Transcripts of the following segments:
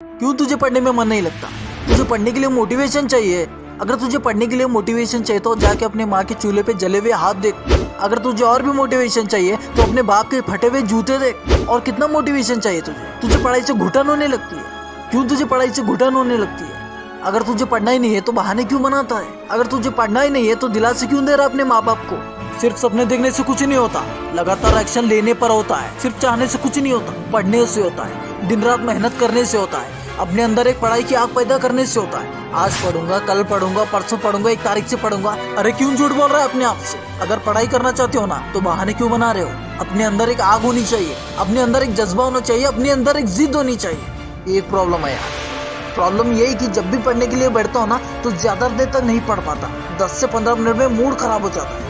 क्यों तुझे पढ़ने में मन नहीं लगता? तुझे पढ़ने के लिए मोटिवेशन चाहिए। अगर तुझे पढ़ने के लिए मोटिवेशन चाहिए तो जाके अपने माँ के चूल्हे पे जले हुए हाथ देख। अगर तुझे और भी मोटिवेशन चाहिए तो अपने बाप के फटे हुए जूते देख। और कितना मोटिवेशन चाहिए तुझे पढ़ाई से घुटन होने लगती है। क्यों तुझे पढ़ाई से घुटन होने लगती है? अगर तुझे पढ़ना ही नहीं है तो बहाने क्यों बनाता है? अगर तुझे पढ़ना ही नहीं है तो दिलासे क्यों दे रहा अपने माँ बाप को? सिर्फ सपने देखने से कुछ नहीं होता, लगातार एक्शन लेने पर होता है। सिर्फ चाहने से कुछ नहीं होता, पढ़ने से होता है। दिन रात मेहनत करने से होता है। अपने अंदर एक पढ़ाई की आग पैदा करने से होता है। आज पढ़ूंगा, कल पढ़ूंगा, परसों पढ़ूंगा, 1 तारीख से पढ़ूंगा। अरे क्यों झूठ बोल रहा है अपने आप से? अगर पढ़ाई करना चाहते हो ना तो बहाने क्यों बना रहे हो? अपने अंदर एक आग होनी चाहिए, अपने अंदर एक जज्बा होना चाहिए, अपने अंदर एक जिद होनी चाहिए। एक प्रॉब्लम है यार, प्रॉब्लम यही कि जब भी पढ़ने के लिए बैठता हूँ ना तो ज्यादा देर तक नहीं पढ़ पाता। 10 से 15 मिनट में मूड खराब हो जाता है।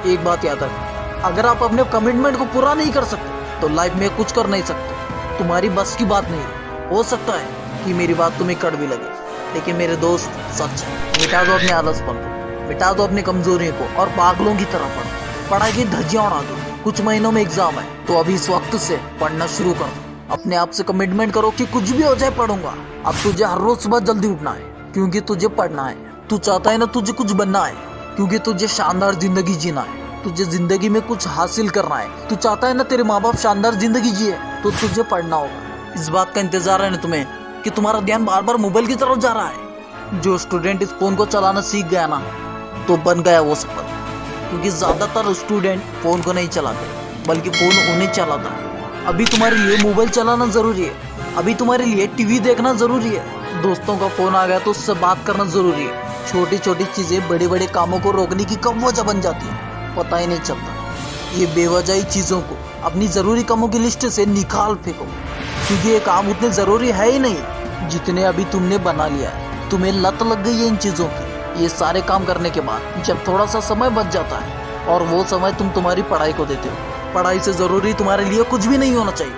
एक बात याद रख, अगर आप अपने कमिटमेंट को पूरा नहीं कर सकते तो लाइफ में कुछ कर नहीं सकते। तुम्हारी बस की बात नहीं है। हो सकता है कि मेरी बात तुम्हें कड़वी लगे, लेकिन मेरे दोस्त सच है। मिटा दो अपने आलसपन को, मिटा दो अपनी कमजोरियों को और पागलों की तरह पढ़ो। पढ़ाई की धज्जियां उड़ा दो। कुछ महीनों में एग्जाम है तो अभी इस वक्त से पढ़ना शुरू कर दो। अपने आप से कमिटमेंट करो कि कुछ भी हो जाए पढ़ूंगा। अब तुझे हर रोज सुबह जल्दी उठना है क्योंकि तुझे पढ़ना है। तू चाहता है ना तुझे कुछ बनना है क्योंकि तुझे शानदार जिंदगी जीना है। तुझे जिंदगी में कुछ हासिल करना है। तू चाहता है ना तेरे माँ बाप शानदार जिंदगी जिए तो तुझे पढ़ना होगा। इस बात का इंतजार है ना तुम्हें कि तुम्हारा ध्यान बार बार मोबाइल की तरफ जा रहा है? जो स्टूडेंट इस फोन को चलाना सीख गया ना तो बन गया वो सफल। क्योंकि ज्यादातर स्टूडेंट फोन को नहीं चलाते बल्कि फोन उन्हें चलाता है। अभी तुम्हारे लिए मोबाइल चलाना जरूरी है। अभी तुम्हारे लिए टीवी देखना जरूरी है। दोस्तों का फोन आ गया तो उससे बात करना जरूरी है। छोटी छोटी चीजें बड़े बड़े कामों को रोकने की कब वजह बन जाती है पता ही नहीं चलता। ये बेवजह चीजों को अपनी जरूरी कामों की लिस्ट से निकाल फेंको क्योंकि ये काम उतने जरूरी है ही नहीं जितने अभी तुमने बना लिया है। तुम्हें लत लग गई है इन चीजों की। ये सारे काम करने के बाद जब थोड़ा सा समय बच जाता है और वो समय तुम तुम्हारी पढ़ाई को देते हो। पढ़ाई से जरूरी तुम्हारे लिए कुछ भी नहीं होना चाहिए,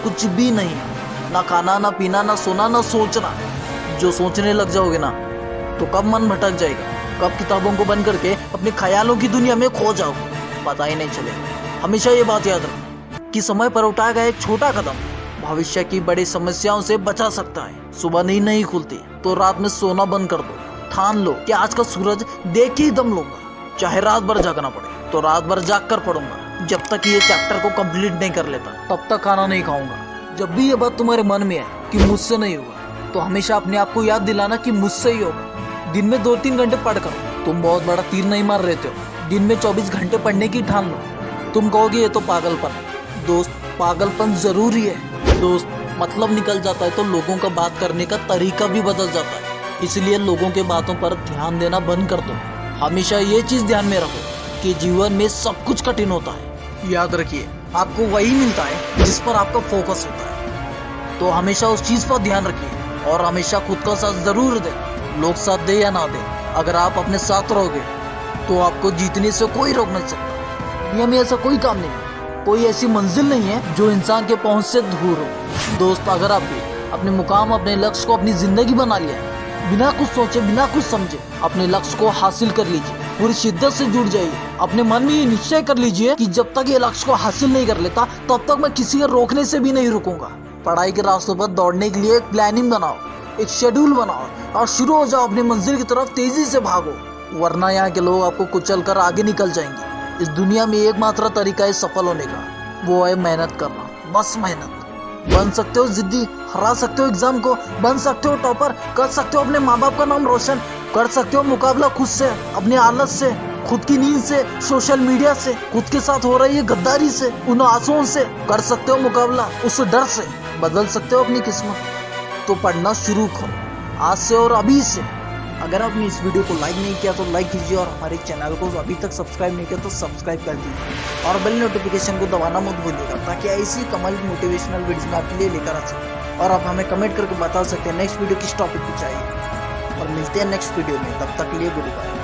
कुछ भी नहीं। ना खाना, ना पीना, ना सोना, ना सोचना। जो सोचने लग जाओगे ना तो कब मन भटक जाएगा, कब किताबों को बंद करके अपने ख्यालों की दुनिया में खो जाओगे पता ही नहीं चलेगा। हमेशा ये बात याद रखना कि समय पर उठाया गया एक छोटा कदम भविष्य की बड़ी समस्याओं से बचा सकता है। सुबह नींद नहीं खुलती तो रात में सोना बंद कर दो। ठान लो कि आज का सूरज देख के ही दम लूंगा। चाहे रात भर जागना पड़े तो रात भर जाग कर पढ़ूंगा। जब तक ये चैप्टर को कंप्लीट नहीं कर लेता तब तक खाना नहीं खाऊंगा। जब भी ये बात तुम्हारे मन में है कि मुझसे नहीं होगा तो हमेशा अपने आप को याद दिलाना कि मुझसे ही होगा। दिन में 2-3 घंटे पढ़कर तुम बहुत बड़ा तीर नहीं मार रहे हो। दिन में 24 घंटे पढ़ने की ठान लो। तुम कहोगे ये तो पागलपन। दोस्त, पागलपन जरूरी है। दोस्त, मतलब निकल जाता है तो लोगों का बात करने का तरीका भी बदल जाता है। इसलिए लोगों के बातों पर ध्यान देना बंद कर दो। हमेशा ये चीज ध्यान में रखो कि जीवन में सब कुछ कठिन होता है। याद रखिए, आपको वही मिलता है जिस पर आपका फोकस होता है। तो हमेशा उस चीज पर ध्यान रखिए और हमेशा खुद का साथ जरूर दे। लोग साथ दे या ना दे, अगर आप अपने साथ रहोगे तो आपको जीतने से कोई रोक नहीं सकता। दुनिया में ऐसा कोई काम नहीं है, कोई ऐसी मंजिल नहीं है जो इंसान के पहुंच से दूर हो। दोस्त, अगर आप भी अपने मुकाम, अपने लक्ष्य को अपनी जिंदगी बना लिया है, बिना कुछ सोचे, बिना कुछ समझे अपने लक्ष्य को हासिल कर लीजिए। पूरी शिद्दत से जुड़ जाइए। अपने मन में ये निश्चय कर लीजिए कि जब तक ये लक्ष्य को हासिल नहीं कर लेता तब तक मैं किसी को रोकने से भी नहीं रुकूंगा। पढ़ाई के रास्तों पर दौड़ने के लिए एक प्लानिंग बनाओ, एक शेड्यूल बनाओ और शुरू हो जाओ अपनी मंजिल की तरफ तेजी से भागो। वरना यहाँ के लोग आपको कुचल कर आगे निकल जाएंगे। इस दुनिया में एकमात्र तरीका है सफल होने का, वो है मेहनत करना। बस मेहनत। बन सकते हो जिद्दी, हरा सकते हो एग्जाम को, बन सकते हो टॉपर, कर सकते हो अपने माँ बाप का नाम रोशन, कर सकते हो मुकाबला खुद से, अपने आलस से, खुद की नींद से, सोशल मीडिया से, खुद के साथ हो रही है गद्दारी से, उन आंसुओं से। कर सकते हो मुकाबला उस डर से, बदल सकते हो अपनी किस्मत। तो पढ़ना शुरू करो आज से और अभी से। अगर आपने इस वीडियो को लाइक नहीं किया तो लाइक कीजिए और हमारे चैनल को अभी तक सब्सक्राइब नहीं किया तो सब्सक्राइब कर दीजिए और बेल नोटिफिकेशन को दबाना मत भूलिएगा ताकि ऐसी कमाल मोटिवेशनल वीडियोस मैं आपके लिए लेकर आ सकूं। और आप हमें कमेंट करके बता सकते हैं नेक्स्ट वीडियो किस टॉपिक पे चाहिए। और मिलते हैं नेक्स्ट वीडियो में, तब तक के लिए गुड बाय।